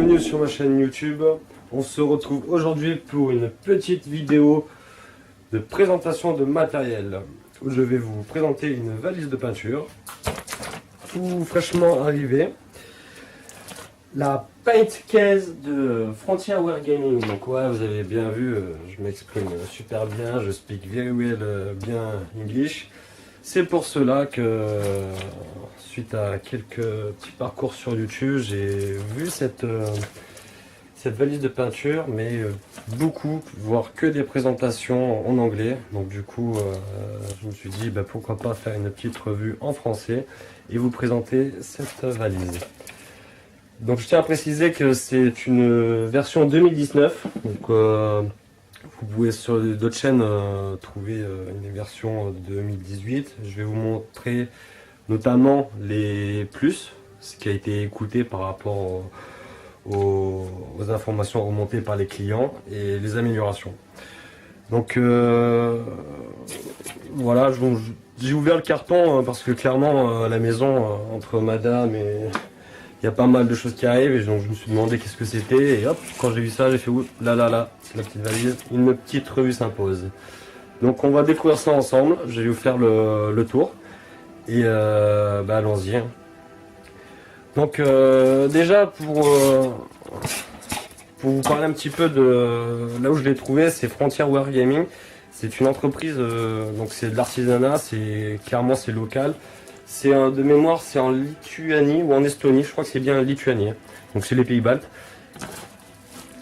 bienvenue sur ma chaîne YouTube. On se retrouve aujourd'hui pour une petite vidéo de présentation de matériel où je vais vous présenter une valise de peinture tout fraîchement arrivée, la Paint Case de Frontier Wargaming. Donc ouais, vous avez bien vu, je m'exprime super bien, je speak very well bien English. C'est pour cela que, suite à quelques petits parcours sur YouTube, j'ai vu cette valise de peinture, mais beaucoup, voire que des présentations en anglais. Donc du coup, je me suis dit, pourquoi pas faire une petite revue en français et vous présenter cette valise. Donc je tiens à préciser que c'est une version 2019. Donc vous pouvez sur d'autres chaînes trouver une version 2018. Je vais vous montrer notamment les plus, ce qui a été écouté par rapport aux informations remontées par les clients et les améliorations. Donc voilà, j'ai ouvert le carton parce que clairement à la maison, entre madame et... il y a pas mal de choses qui arrivent et donc je me suis demandé qu'est-ce que c'était et hop, quand j'ai vu ça, j'ai fait là, c'est la petite valise, une petite revue s'impose. Donc on va découvrir ça ensemble, je vais vous faire le tour et allons-y. Donc déjà pour vous parler un petit peu de là où je l'ai trouvé, c'est Frontier Wargaming. C'est une entreprise, donc c'est de l'artisanat, c'est clairement c'est local. C'est de mémoire, c'est en Lituanie ou en Estonie, je crois que c'est bien en Lituanie. Donc c'est les pays baltes.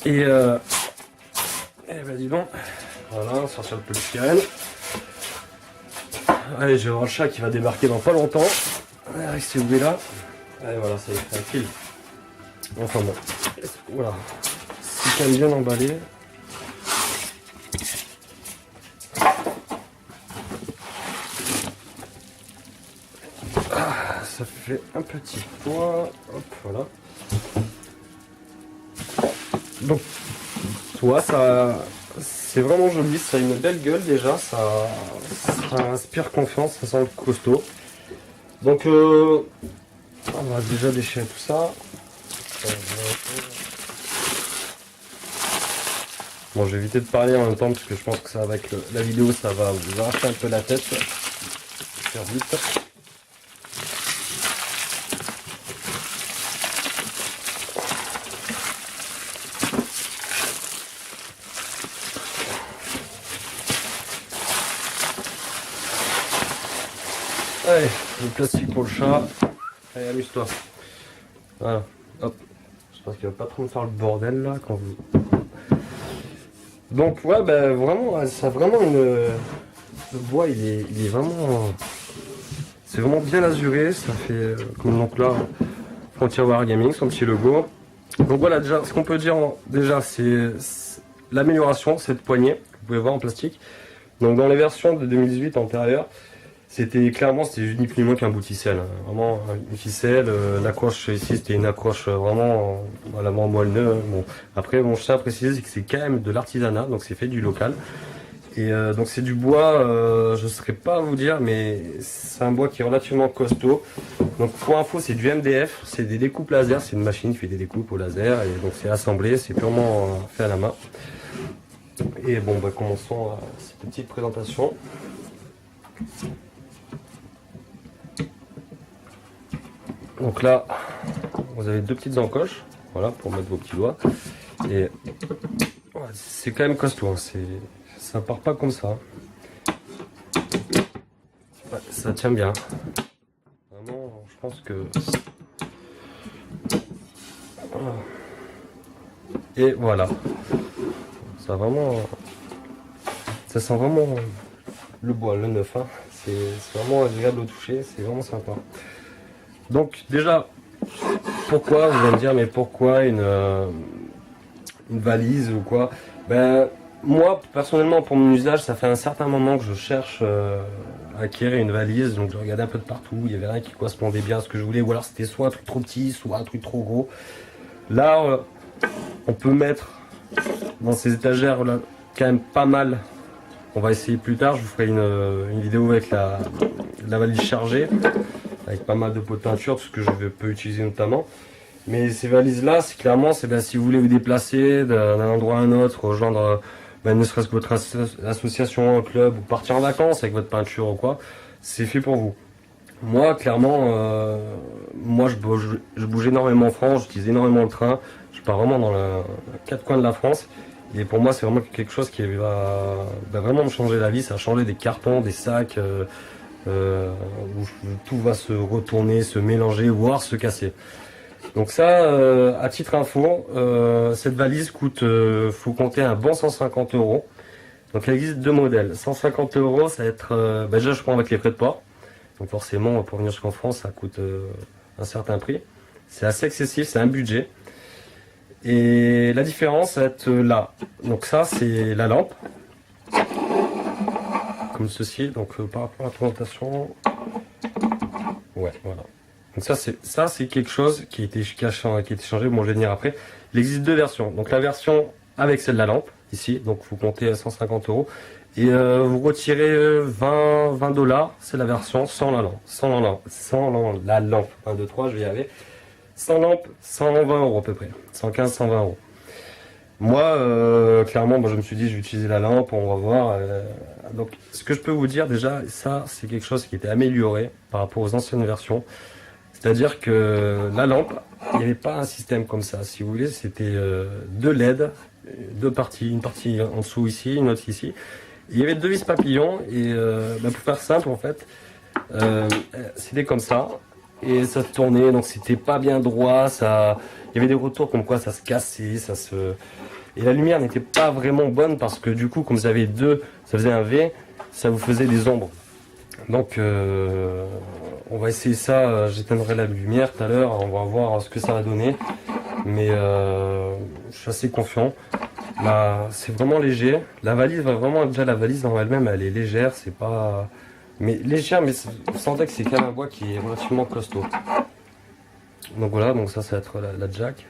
Et dis donc, voilà, sortir le peu de sirène. Allez, je vais avoir le chat qui va débarquer dans pas longtemps. Restez où là. Allez, voilà, ça y est, tranquille. Enfin bon, voilà. C'est quand même bien emballé. Ça fait un petit poids, hop, voilà. Donc, ça, c'est vraiment joli, ça a une belle gueule déjà, ça inspire confiance, ça sent costaud. Donc, on va déjà déchirer tout ça. Bon, je vais éviter de parler en même temps parce que je pense que ça, avec la vidéo, ça va vous arracher un peu la tête. Je vais faire vite. Allez, le plastique pour le chat. Allez, amuse-toi. Voilà, hop. J'espère qu'il va pas trop me faire le bordel là quand vous... Donc ouais, vraiment, ça a vraiment une... Le bois, il est vraiment... C'est vraiment bien azuré, ça fait comme donc là, Frontier Wargaming, son petit logo. Donc voilà, déjà, ce qu'on peut dire déjà, c'est l'amélioration, cette poignée, que vous pouvez voir en plastique. Donc dans les versions de 2018 antérieures, c'était ni plus ni moins qu'un bout de ficelle, hein. Vraiment une ficelle. L'accroche ici c'était une accroche vraiment moelle-neuve. Bon, après bon, je tiens à préciser que c'est quand même de l'artisanat, donc c'est fait du local. Et donc c'est du bois, je ne saurais pas vous dire, mais c'est un bois qui est relativement costaud. Donc pour info, c'est du MDF, c'est des découpes laser, c'est une machine qui fait des découpes au laser, et donc c'est assemblé, c'est purement fait à la main. Et bon, commençons cette petite présentation. Donc là, vous avez deux petites encoches, voilà, pour mettre vos petits doigts. Et ouais, c'est quand même costaud, hein, ça part pas comme ça. Ouais, ça tient bien. Vraiment, je pense que... Et voilà. Ça sent vraiment le bois, le neuf, hein. C'est vraiment agréable au toucher, c'est vraiment sympa. Donc déjà, pourquoi, vous allez me dire, mais pourquoi une valise ou quoi? Moi, personnellement, pour mon usage, ça fait un certain moment que je cherche à acquérir une valise. Donc je regardais un peu de partout, il n'y avait rien qui correspondait bien à ce que je voulais. Ou alors c'était soit un truc trop petit, soit un truc trop gros. Là, on peut mettre dans ces étagères là quand même pas mal. On va essayer plus tard, je vous ferai une vidéo avec la valise chargée, avec pas mal de pots de peinture, tout ce que je peux utiliser notamment. Mais ces valises-là, c'est clairement, c'est ben, si vous voulez vous déplacer d'un endroit à un autre, rejoindre ben, ne serait-ce que votre association, un club, ou partir en vacances avec votre peinture ou quoi, c'est fait pour vous. Moi, clairement, je bouge énormément en France, j'utilise énormément le train, je pars vraiment dans les quatre coins de la France. Et pour moi, c'est vraiment quelque chose qui va vraiment me changer la vie. Ça va changer des cartons, des sacs, où tout va se retourner, se mélanger, voire se casser. Donc ça, à titre info, cette valise coûte, faut compter un bon 150 euros. Donc elle existe deux modèles. 150 euros, ça va être, déjà je prends avec les frais de port. Donc forcément, pour venir jusqu'en France, ça coûte un certain prix. C'est assez excessif, c'est un budget. Et la différence, ça va être là. Donc ça, c'est la lampe. Comme ceci. Donc par rapport à la présentation... Ouais, voilà. Donc ça, c'est quelque chose qui a été changé. Bon, je vais venir après. Il existe deux versions. Donc la version avec celle de la lampe, ici. Donc vous comptez à 150 euros. Et vous retirez 20 $. C'est la version sans la lampe. Sans la lampe. 1, 2, 3, je vais y arriver. Sans lampe, 120 euros à peu près. 115, 120 euros. Moi, clairement, je me suis dit, je vais utiliser la lampe, on va voir. Donc, ce que je peux vous dire déjà, ça, c'est quelque chose qui était amélioré par rapport aux anciennes versions. C'est-à-dire que la lampe, il n'y avait pas un système comme ça. Si vous voulez, c'était deux LED, deux parties, une partie en dessous ici, une autre ici. Il y avait deux vis papillons et pour faire simple, en fait, c'était comme ça. Et ça tournait, donc c'était pas bien droit, ça... il y avait des retours comme quoi ça se cassait, et la lumière n'était pas vraiment bonne parce que du coup, comme vous avez deux, ça faisait un V, ça vous faisait des ombres. Donc on va essayer ça, j'éteindrai la lumière tout à l'heure, on va voir ce que ça va donner. Mais je suis assez confiant. Là, c'est vraiment léger. La valise va vraiment, déjà la valise en elle-même, elle est légère, c'est pas... Mais légère, mais vous sentez que c'est quand même un bois qui est relativement costaud. Donc voilà, donc ça va être la jack.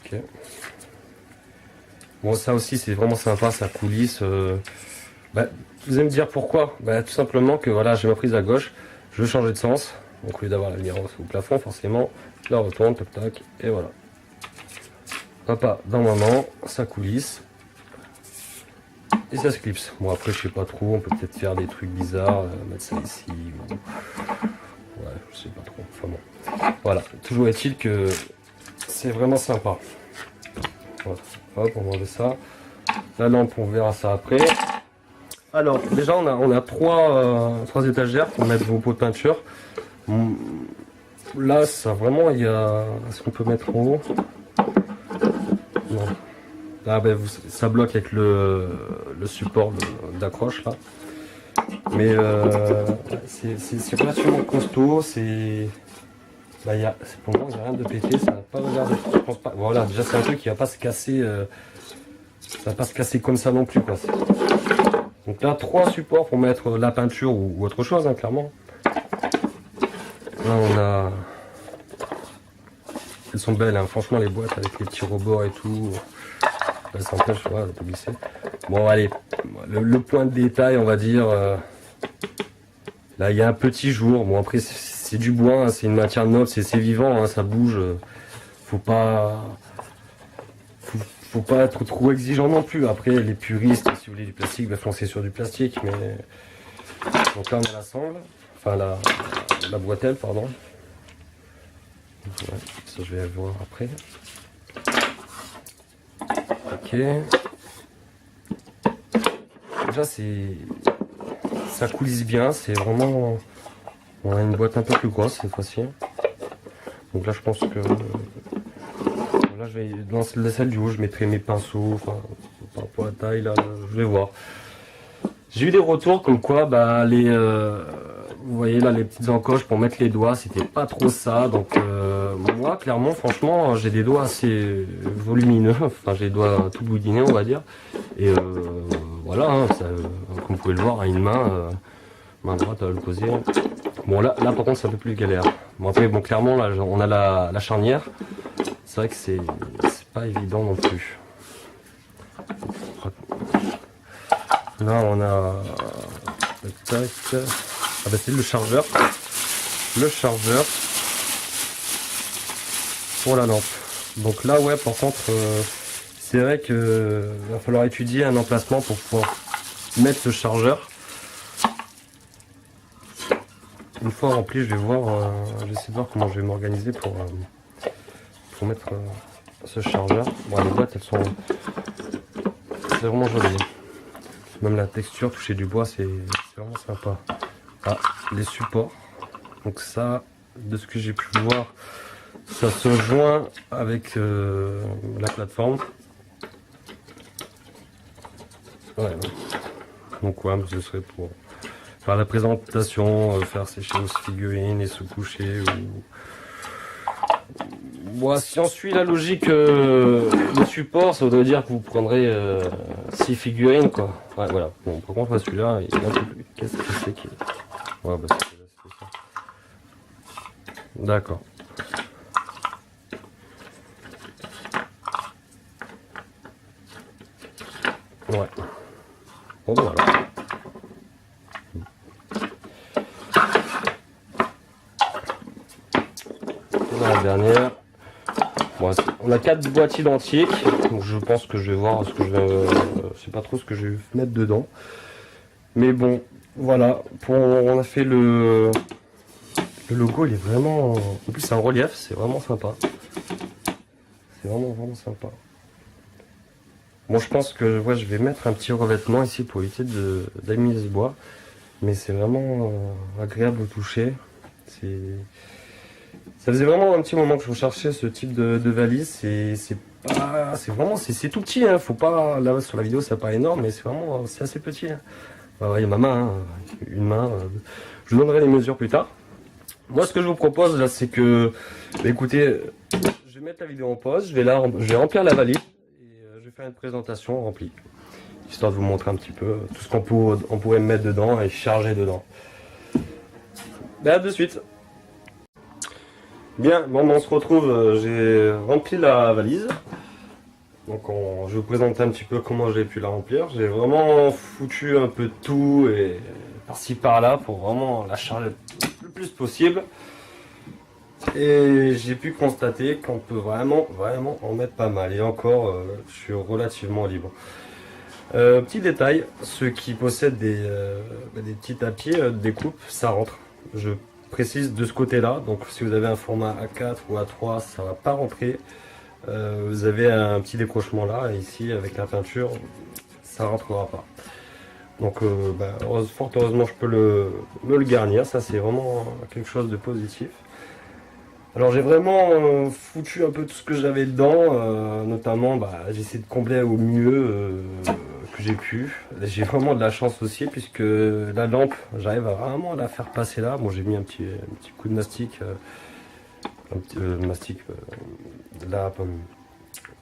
Ok. Bon, ça aussi c'est vraiment sympa, ça coulisse. Vous allez me dire pourquoi? Tout simplement que voilà, j'ai ma prise à gauche, je veux changer de sens. Donc au lieu d'avoir la lumière au plafond, forcément, je la retourne, tac tac, et voilà. Papa, dans ma main, ça coulisse. Et ça se clipse. Bon après je sais pas trop, on peut peut-être faire des trucs bizarres, mettre ça ici. Ou... ouais, je sais pas trop. Enfin bon. Voilà. Toujours est-il que c'est vraiment sympa. Voilà. Hop, on va enlever ça. La lampe, on verra ça après. Alors déjà on a trois étagères pour mettre vos pots de peinture. Là ça vraiment il y a. Est-ce qu'on peut mettre en haut? Non. Ah ça bloque avec le support d'accroche là. Mais c'est relativement costaud, pour le moment il n'y a rien de pété, ça n'a pas regardé. Je pense pas. Voilà, déjà c'est un truc qui va pas se casser. Ça va pas se casser comme ça non plus quoi. Donc là trois supports pour mettre la peinture ou autre chose hein, clairement. Là on a. Elles sont belles, hein. Franchement les boîtes avec les petits rebords et tout. Elle s'empêche, ouais, elle peut glisser. Bon allez, le point de détail on va dire, là il y a un petit jour, bon après c'est du bois, hein, c'est une matière noble, c'est vivant, hein, ça bouge, faut pas être trop exigeant non plus. Après les puristes, si vous voulez du plastique, foncez sur du plastique, mais donc là on a la sangle, enfin la boîtelle pardon. Ouais, ça je vais voir après. Ok. Déjà ça coulisse bien, c'est vraiment. On a une boîte un peu plus grosse cette fois-ci. Donc là je pense que là je vais dans celle du haut, je mettrai mes pinceaux, enfin par rapport à la taille là, je vais voir. J'ai eu des retours comme quoi vous voyez là les petites encoches pour mettre les doigts, c'était pas trop ça. Donc moi clairement franchement j'ai des doigts assez volumineux, enfin j'ai les doigts tout boudinés on va dire. Et voilà, hein, comme vous pouvez le voir, à une main droite à l'opposé. Bon là par contre c'est un peu plus galère. Bon après bon clairement là on a la charnière. C'est vrai que c'est pas évident non plus. Là on a tac. Ah c'est le chargeur. Le chargeur. pour la lampe. Donc là, ouais, par contre, c'est vrai que va falloir étudier un emplacement pour pouvoir mettre ce chargeur. Une fois rempli, je vais voir, j'essaie de voir comment je vais m'organiser pour mettre ce chargeur. Bon, les boîtes, elles sont, c'est vraiment joli. Même la texture, toucher du bois, c'est vraiment sympa. Ah, les supports. Donc ça, de ce que j'ai pu voir, ça se joint avec la plateforme. Ouais. Donc ouais, ce serait pour faire la présentation, faire sécher nos figurines et se coucher. Bon, si on suit la logique des supports, ça voudrait dire que vous prendrez 6 figurines, quoi. Ouais, voilà. Bon, par contre, celui-là, il est un peu plus. Qu'est-ce que c'est qui... Ouais, bah c'est ça. D'accord. Ouais. Bon, voilà. La dernière. Bon, on a 4 boîtes identiques, donc je pense que je vais voir ce que je vais. Je sais pas trop ce que je vais mettre dedans. Mais bon, voilà. On a fait le logo, il est vraiment. En plus, c'est un relief, c'est vraiment sympa. C'est vraiment sympa. Bon, je pense que ouais, je vais mettre un petit revêtement ici pour éviter d'abîmer ce bois. Mais c'est vraiment agréable au toucher. Ça faisait vraiment un petit moment que je recherchais ce type de valise. C'est tout petit. Hein. Faut pas, là sur la vidéo, c'est pas énorme, mais c'est assez petit. Hein. Il y a ma main, hein. Une main. Je vous donnerai les mesures plus tard. Moi, ce que je vous propose là, c'est que, bah, écoutez, je vais mettre la vidéo en pause. Je vais remplir la valise et je vais faire une présentation remplie, histoire de vous montrer un petit peu tout ce qu'on pourrait mettre dedans et charger dedans. Ben, à de suite. Bien, bon, on se retrouve, j'ai rempli la valise. Donc je vais vous présenter un petit peu comment j'ai pu la remplir. J'ai vraiment foutu un peu de tout et par-ci par-là pour vraiment la charger le plus possible. Et j'ai pu constater qu'on peut vraiment en mettre pas mal. Et encore, je suis relativement libre. Petit détail, ceux qui possèdent des petits tapis de découpe, ça rentre. Je précise de ce côté-là. Donc si vous avez un format A4 ou A3, ça va pas rentrer. Vous avez un petit décrochement là, et ici avec la peinture, ça rentrera pas. Donc fort heureusement, je peux me le garnir. Ça, c'est vraiment quelque chose de positif. Alors j'ai vraiment foutu un peu tout ce que j'avais dedans, notamment j'ai essayé de combler au mieux que j'ai pu. J'ai vraiment de la chance aussi puisque la lampe, j'arrive à vraiment la faire passer là. Bon, j'ai mis un petit coup de mastic, là.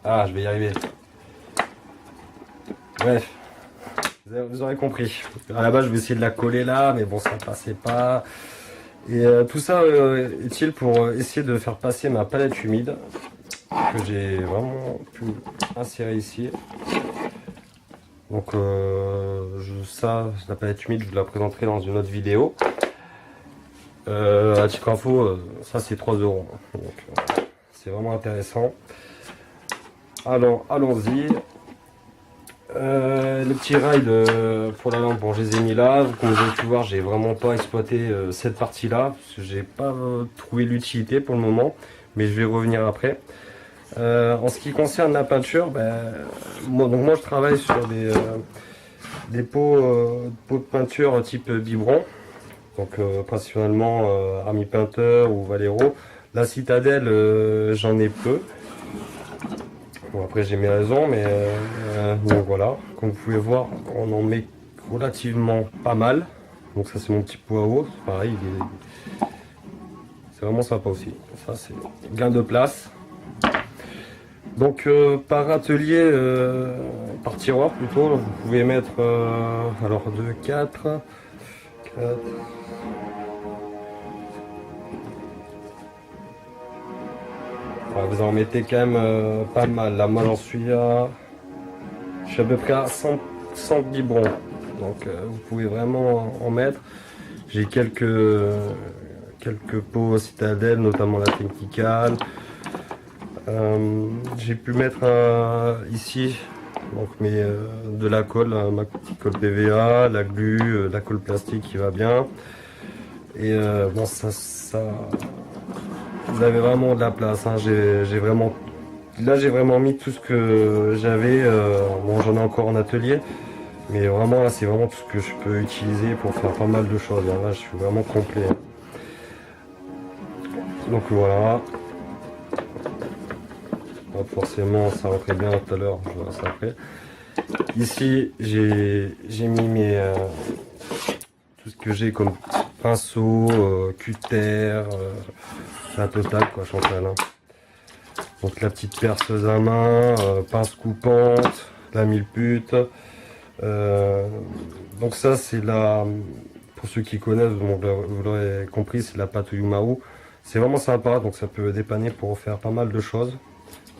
Ah, je vais y arriver. Bref, vous aurez compris. À la base, je vais essayer de la coller là, mais bon, ça passait pas. Et tout ça est utile pour essayer de faire passer ma palette humide que j'ai vraiment pu insérer ici. Donc la palette humide, je vous la présenterai dans une autre vidéo. À titre info, ça c'est 3 €. Donc c'est vraiment intéressant. Alors allons-y. Le petit ride pour la lampe, bon, je les ai mis là. Comme vous avez pu voir, j'ai vraiment pas exploité cette partie là parce que j'ai pas trouvé l'utilité pour le moment, mais je vais revenir après. En ce qui concerne la peinture, moi je travaille sur des pots de peinture type biberon, donc principalement Army Painter ou Valero. La Citadelle, j'en ai peu. Bon, après j'ai mes raisons, mais donc voilà, comme vous pouvez voir, on en met relativement pas mal. Donc ça c'est mon petit pot à eau, pareil, c'est vraiment sympa aussi. Ça c'est gain de place. Donc par atelier, par tiroir plutôt, vous pouvez mettre alors 2, 4. Vous en mettez quand même pas mal. Là, moi j'en suis à. Je suis à peu près à 100 biberons. Donc vous pouvez vraiment en mettre. J'ai quelques pots Citadelle, notamment la Technical. J'ai pu mettre ici donc de la colle, ma colle PVA, la glu, la colle plastique qui va bien. Et bon, ça, vous avez vraiment de la place. Hein. Là, j'ai vraiment mis tout ce que j'avais. Bon, j'en ai encore en atelier, mais vraiment là, c'est vraiment tout ce que je peux utiliser pour faire pas mal de choses. Hein. Là, je suis vraiment complet. Donc voilà. Donc, forcément, ça rentrait bien tout à l'heure. Je vois ça après. Ici, j'ai mis tout ce que j'ai comme pinceau, cutter, la totale quoi, Chantal. Hein. Donc la petite perceuse à main, pince coupante, la mille-pute. Donc ça c'est pour ceux qui connaissent, vous l'aurez compris, c'est la pâte Yumao. C'est vraiment sympa, donc ça peut dépanner pour faire pas mal de choses.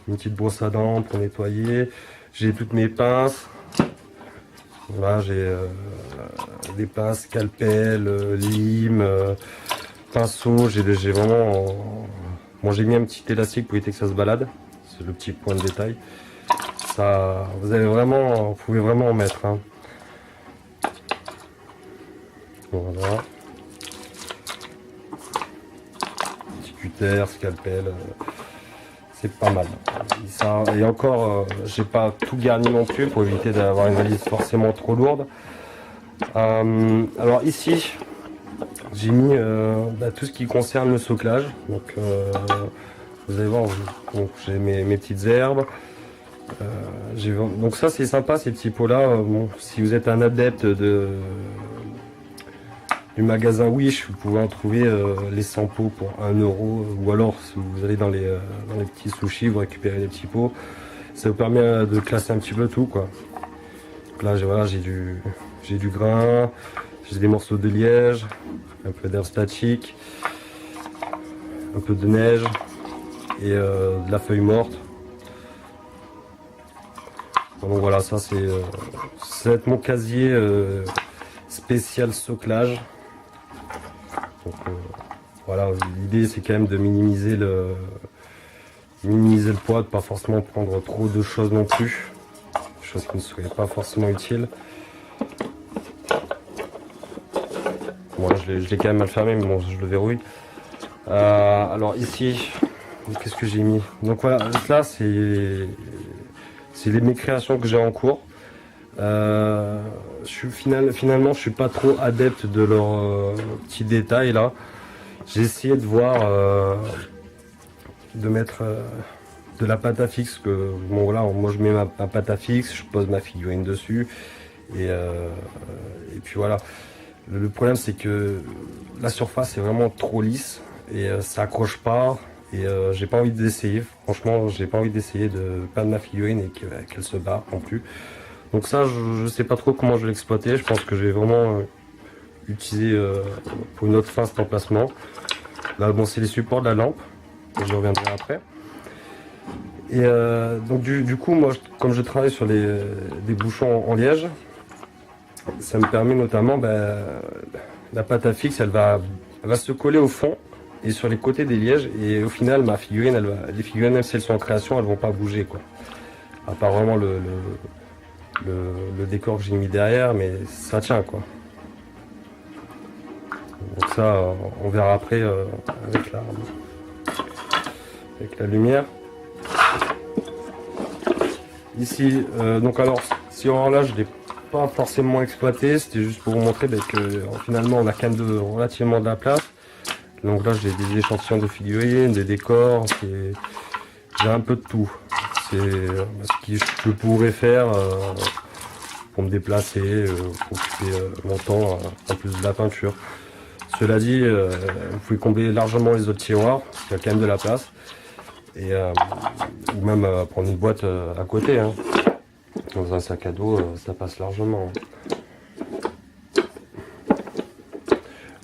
Une petite brosse à dents pour nettoyer. J'ai toutes mes pinces. Là j'ai des pinces, scalpel, lime, pinceau. J'ai vraiment... Bon, j'ai mis un petit élastique pour éviter que ça se balade. C'est le petit point de détail. Ça, vous pouvez vraiment en mettre. Hein. Voilà. Petit cutter, scalpel. C'est pas mal. Et encore, j'ai pas tout garni non plus pour éviter d'avoir une valise forcément trop lourde. Alors ici, j'ai mis tout ce qui concerne le soclage. Donc vous allez voir, j'ai mes petites herbes. Donc ça c'est sympa ces petits pots là. Bon, si vous êtes un adepte du magasin Wish, vous pouvez en trouver les 100 pots pour 1 €, ou alors si vous allez dans les petits sushis, vous récupérez les petits pots. Ça vous permet de classer un petit peu tout quoi. Donc là j'ai du grain, j'ai des morceaux de liège, un peu d'herbe statique, un peu de neige et de la feuille morte. Donc voilà, ça va être mon casier spécial soclage. Donc, voilà, l'idée c'est quand même de minimiser le poids, de pas forcément prendre trop de choses non plus, choses qui ne seraient pas forcément utiles. Bon là je l'ai quand même mal fermé, mais bon je le verrouille. Alors ici, qu'est-ce que j'ai mis? Donc voilà, là c'est mes créations que j'ai en cours. Finalement, je suis pas trop adepte de leurs petits détails là. J'ai essayé de voir, de mettre de la pâte à fixe. Bon voilà, moi je mets ma pâte à fixe, je pose ma figurine dessus et puis voilà. Le problème c'est que la surface est vraiment trop lisse et ça accroche pas. Et j'ai pas envie d'essayer, franchement j'ai pas envie d'essayer de peindre ma figurine et qu'elle se barre non plus. Donc ça je sais pas trop comment je vais l'exploiter, je pense que je vais vraiment utiliser pour une autre fin cet emplacement. Là bon c'est les supports de la lampe, et je reviendrai après. Et donc du coup moi comme je travaille sur des bouchons en liège, ça me permet notamment, la pâte à fixe elle va se coller au fond et sur les côtés des lièges, et au final ma figurine, les figurines même si elles sont en création, elles vont pas bouger quoi. À part vraiment le décor que j'ai mis derrière, mais ça tient quoi. Donc ça on verra après avec la lumière. Ici, donc alors si là je l'ai pas forcément exploité, c'était juste pour vous montrer que finalement on a quand même relativement de la place. Donc là j'ai des échantillons de figurines, des décors, j'ai un peu de tout. C'est ce que je pourrais faire pour me déplacer, pour occuper mon temps en plus de la peinture. Cela dit, vous pouvez combler largement les autres tiroirs, parce qu'il y a quand même de la place. Et, ou même prendre une boîte à côté. Hein. Dans un sac à dos, ça passe largement.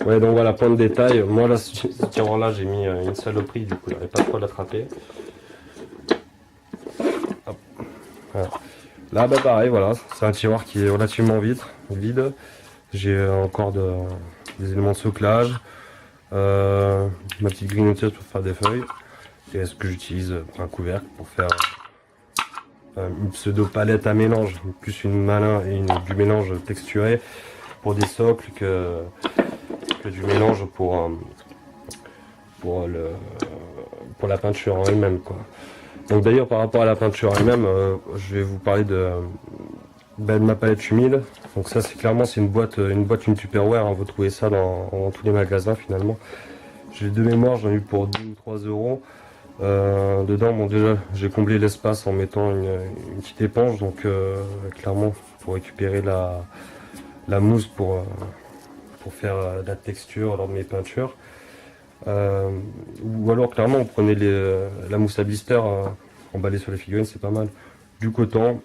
Ouais, donc voilà, point de détail. Moi, là, ce tiroir-là, j'ai mis une saloperie, du coup, il n'y avait pas trop à l'attraper. Voilà. Là, pareil, voilà, c'est un tiroir qui est relativement vide. J'ai encore des éléments de soclage, ma petite grignoteuse pour faire des feuilles. C'est ce que j'utilise pour un couvercle pour faire une pseudo palette à mélange, plus une malin et du mélange texturé pour des socles que du mélange pour la peinture en elle-même, quoi. Donc d'ailleurs par rapport à la peinture elle-même, je vais vous parler de ma palette humide. Donc ça c'est clairement c'est une boîte une Tupperware, hein. Vous trouvez ça dans tous les magasins finalement. J'ai de mémoire, j'en ai eu pour 2 ou 3 euros. Dedans, bon déjà j'ai comblé l'espace en mettant une petite éponge, donc clairement pour récupérer la mousse pour faire la texture lors de mes peintures. Ou alors clairement vous prenez la mousse à blister emballée sur les figurines, c'est pas mal. Du coton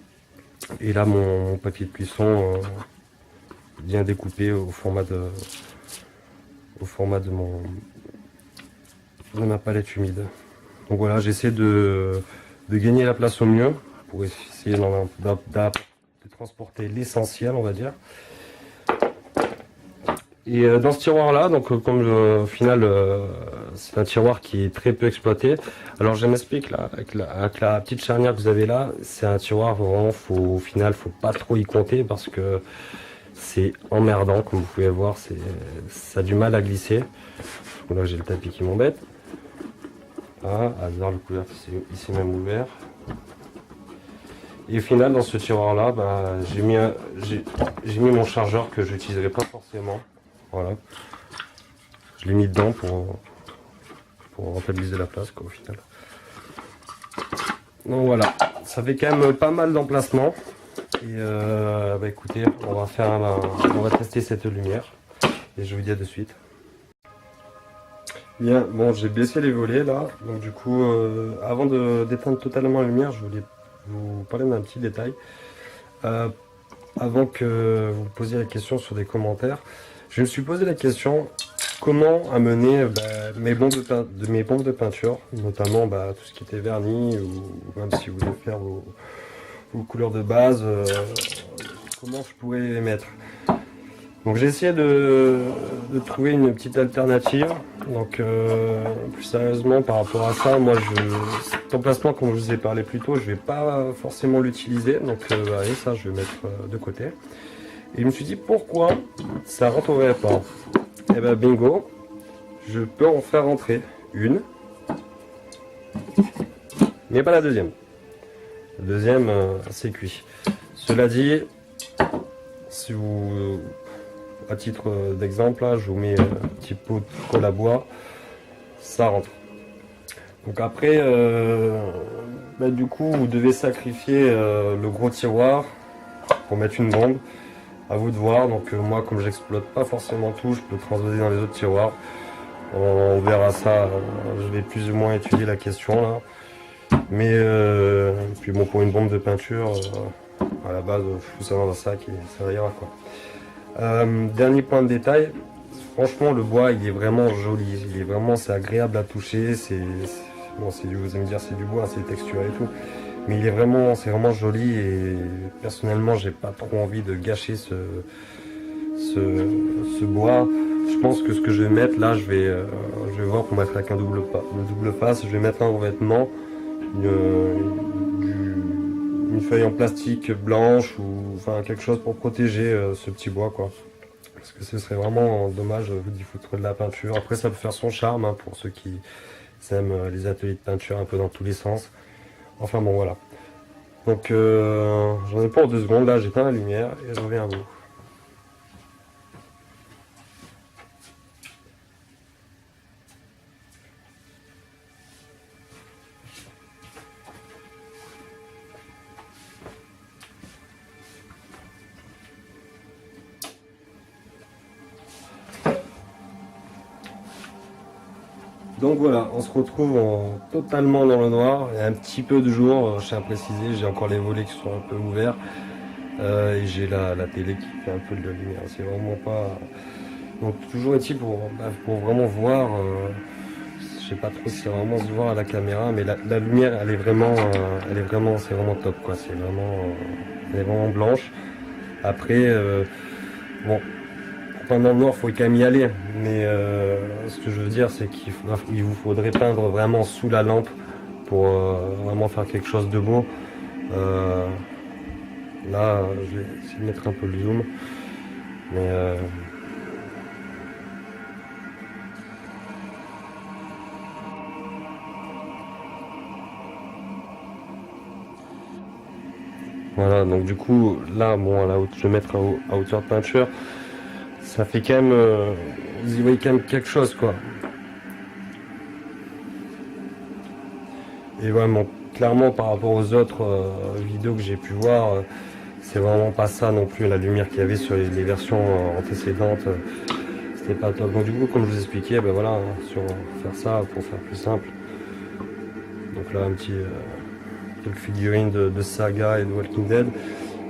et là mon papier de cuisson bien découpé au format de ma palette humide. Donc voilà, j'essaie de gagner la place au mieux pour essayer de transporter l'essentiel, on va dire. Et dans ce tiroir là, donc comme au final c'est un tiroir qui est très peu exploité. Alors je m'explique là, avec la petite charnière que vous avez là, c'est un tiroir vraiment au final faut pas trop y compter parce que c'est emmerdant, comme vous pouvez le voir, ça a du mal à glisser. Là j'ai le tapis qui m'embête. Ah, le couvercle il s'est même ouvert. Et au final dans ce tiroir là, j'ai mis mon chargeur que j'utiliserai pas forcément. Voilà, je l'ai mis dedans pour rentabiliser la place, quoi, au final. Donc voilà, ça fait quand même pas mal d'emplacements. Et écoutez, on va tester cette lumière et je vous dis à de suite. Bien, bon, j'ai baissé les volets là, donc du coup, avant d'éteindre totalement la lumière, je voulais vous parler d'un petit détail. Avant que vous posiez la question sur des commentaires, je me suis posé la question comment amener mes bombes de peinture, notamment tout ce qui était vernis, ou même si vous voulez faire vos couleurs de base, comment je pourrais les mettre. Donc j'ai essayé de trouver une petite alternative. Donc plus sérieusement par rapport à ça, moi cet emplacement, comme je vous ai parlé plus tôt, je vais pas forcément l'utiliser. Donc ça je vais mettre de côté. Et je me suis dit pourquoi ça rentrerait pas. Et bingo, je peux en faire rentrer une, mais pas la deuxième. La deuxième c'est cuit. Cela dit, si vous, à titre d'exemple, là, je vous mets un petit pot de colle à bois, ça rentre. Donc après, du coup, vous devez sacrifier le gros tiroir pour mettre une bombe. À vous de voir. Donc moi, comme j'exploite pas forcément tout, je peux transvaser dans les autres tiroirs. On verra ça. Je vais plus ou moins étudier la question là. Mais puis bon, pour une bombe de peinture, à la base, je fous ça dans un sac et ça ira, quoi. Dernier point de détail. Franchement, le bois, il est vraiment joli. C'est agréable à toucher. Bon, vous allez me dire, c'est du bois, c'est texturé et tout. Mais c'est vraiment joli et personnellement j'ai pas trop envie de gâcher ce bois. Je pense que ce que je vais mettre là, je vais voir pour mettre avec un double face, je vais mettre un revêtement, une feuille en plastique blanche ou enfin quelque chose pour protéger ce petit bois, quoi. Parce que ce serait vraiment dommage d'y foutre de la peinture. Après ça peut faire son charme, hein, pour ceux qui aiment les ateliers de peinture un peu dans tous les sens. Enfin bon, voilà. Donc j'en ai pour 2 secondes, là j'éteins la lumière et je reviens à vous. Donc voilà, on se retrouve totalement dans le noir. Il y a un petit peu de jour, je tiens à préciser, j'ai encore les volets qui sont un peu ouverts. Et j'ai la télé qui fait un peu de lumière. C'est vraiment pas... Donc toujours est-il pour vraiment voir, je sais pas trop si c'est vraiment se voir à la caméra, mais la lumière elle est vraiment c'est vraiment top, quoi. Elle est vraiment blanche. Après, bon, dans le noir, il faut quand même y aller. Mais ce que je veux dire, c'est qu'il vous faudrait peindre vraiment sous la lampe pour vraiment faire quelque chose de beau. Là, je vais essayer de mettre un peu le zoom. Mais voilà, donc du coup, là, bon, je vais mettre à hauteur de peinture. Ça fait quand même, vous y voyez quand même quelque chose, quoi. Et ouais, bon, clairement, par rapport aux autres vidéos que j'ai pu voir, c'est vraiment pas ça non plus, la lumière qu'il y avait sur les versions antécédentes. C'était pas top. Donc du coup, comme je vous expliquais, ben voilà, hein, sur faire ça, pour faire plus simple. Donc là, un petit quelques figurines de Saga et de Walking Dead.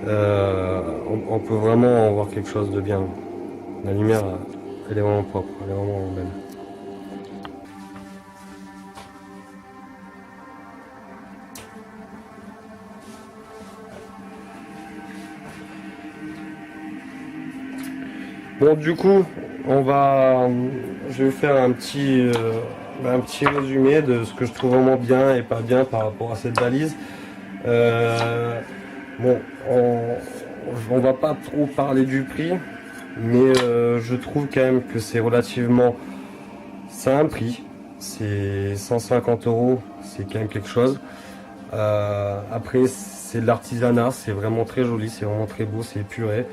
On peut vraiment voir quelque chose de bien. La lumière, elle est vraiment propre, elle est vraiment belle. Bon, du coup, je vais vous faire un petit résumé de ce que je trouve vraiment bien et pas bien par rapport à cette valise. Bon, on va pas trop parler du prix, mais je trouve quand même que c'est relativement, ça a un prix, c'est 150 €, c'est quand même quelque chose. Après, c'est de l'artisanat, c'est vraiment très joli, c'est vraiment très beau, c'est épuré.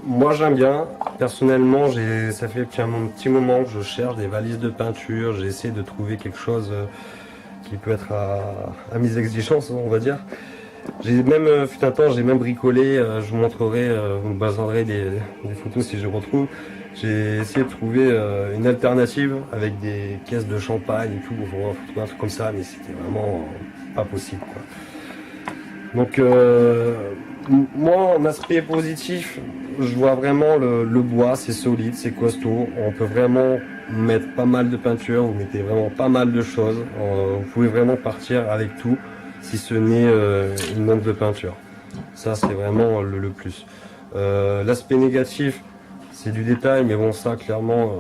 Moi j'aime bien, personnellement ça fait un petit moment que je cherche des valises de peinture, j'essaie de trouver quelque chose qui peut être à mes exigences, on va dire. J'ai même, fut un temps, j'ai même bricolé, je vous montrerai, vous me basanderez des photos si je retrouve. J'ai essayé de trouver une alternative avec des caisses de champagne et tout, pour trouver un truc comme ça, mais c'était vraiment pas possible, quoi. Donc moi, en aspect positif, je vois vraiment le bois, c'est solide, c'est costaud. On peut vraiment mettre pas mal de peinture, vous mettez vraiment pas mal de choses. Vous pouvez vraiment partir avec tout, si ce n'est une lampe de peinture. Ça, c'est vraiment le plus. L'aspect négatif, c'est du détail, mais bon, ça, clairement,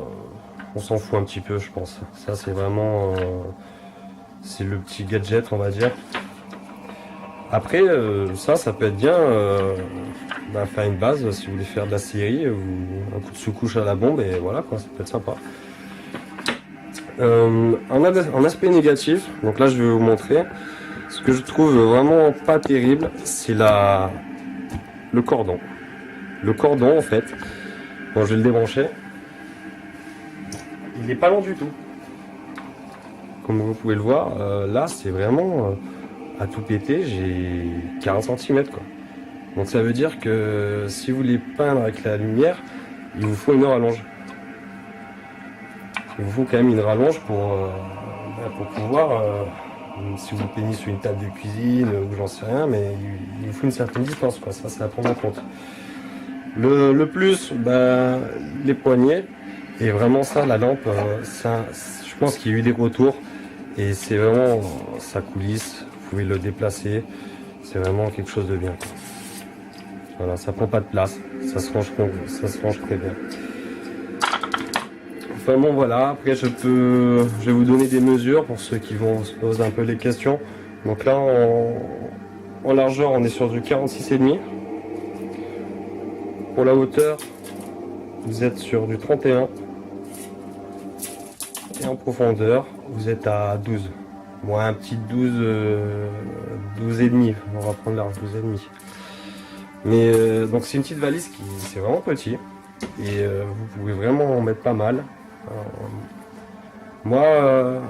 on s'en fout un petit peu, je pense. Ça, c'est vraiment... c'est le petit gadget, on va dire. Après, ça peut être bien faire une base si vous voulez faire de la série ou un coup de sous-couche à la bombe, et voilà quoi, ça peut être sympa. En aspect négatif, donc là je vais vous montrer, ce que je trouve vraiment pas terrible, c'est le cordon. Le cordon en fait, bon je vais le débrancher, il n'est pas long du tout. Comme vous pouvez le voir, là c'est vraiment... à tout péter, j'ai 40 cm quoi. Donc ça veut dire que si vous voulez peindre avec la lumière, il vous faut une rallonge. Il vous faut quand même une rallonge pour pouvoir, si vous peignez sur une table de cuisine ou j'en sais rien, mais il vous faut une certaine distance quoi. Ça c'est à prendre en compte. Le plus, les poignets, et vraiment ça, la lampe, je pense qu'il y a eu des retours et c'est vraiment, ça coulisse. Vous pouvez le déplacer, c'est vraiment quelque chose de bien. Voilà, ça prend pas de place, ça se range très bien. Enfin bon voilà, après je vais vous donner des mesures pour ceux qui vont se poser un peu les questions. Donc là en largeur on est sur du 46,5. Pour la hauteur vous êtes sur du 31. Et en profondeur vous êtes à 12. Bon, un petit 12 et demi, on va prendre large 12 et demi. Mais donc c'est une petite valise qui c'est vraiment petit et vous pouvez vraiment en mettre pas mal. Moi,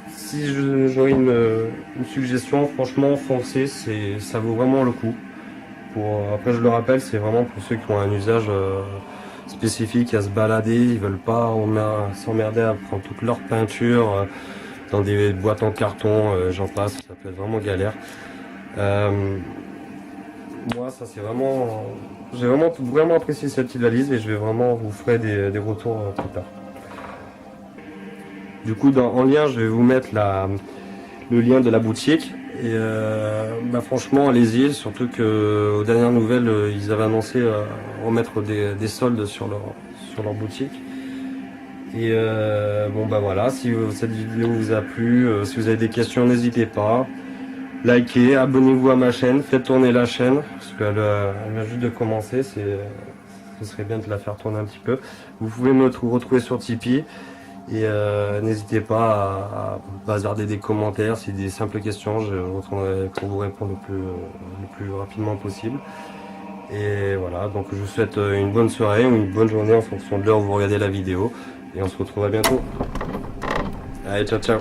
si j'aurais une suggestion, franchement, foncez, ça vaut vraiment le coup. Après, je le rappelle, c'est vraiment pour ceux qui ont un usage spécifique à se balader, ils veulent pas s'emmerder à prendre toute leur peinture. Dans des boîtes en carton, j'en passe, ça peut être vraiment galère. Moi, ça c'est vraiment... J'ai vraiment apprécié cette petite valise et je vais vraiment vous ferai des retours plus tard. Du coup, en lien, je vais vous mettre le lien de la boutique Et franchement, allez-y, surtout que aux dernières nouvelles, ils avaient annoncé remettre des soldes sur leur boutique. Et voilà, si cette vidéo vous a plu, si vous avez des questions, n'hésitez pas. Likez, abonnez-vous à ma chaîne, faites tourner la chaîne, parce qu'elle vient juste de commencer, ce serait bien de la faire tourner un petit peu. Vous pouvez me retrouver sur Tipeee, et n'hésitez pas à bazarder des commentaires, si des simples questions, je retournerai pour vous répondre le plus rapidement possible. Et voilà, donc je vous souhaite une bonne soirée ou une bonne journée en fonction de l'heure où vous regardez la vidéo, et on se retrouve à bientôt. Allez, ciao ciao.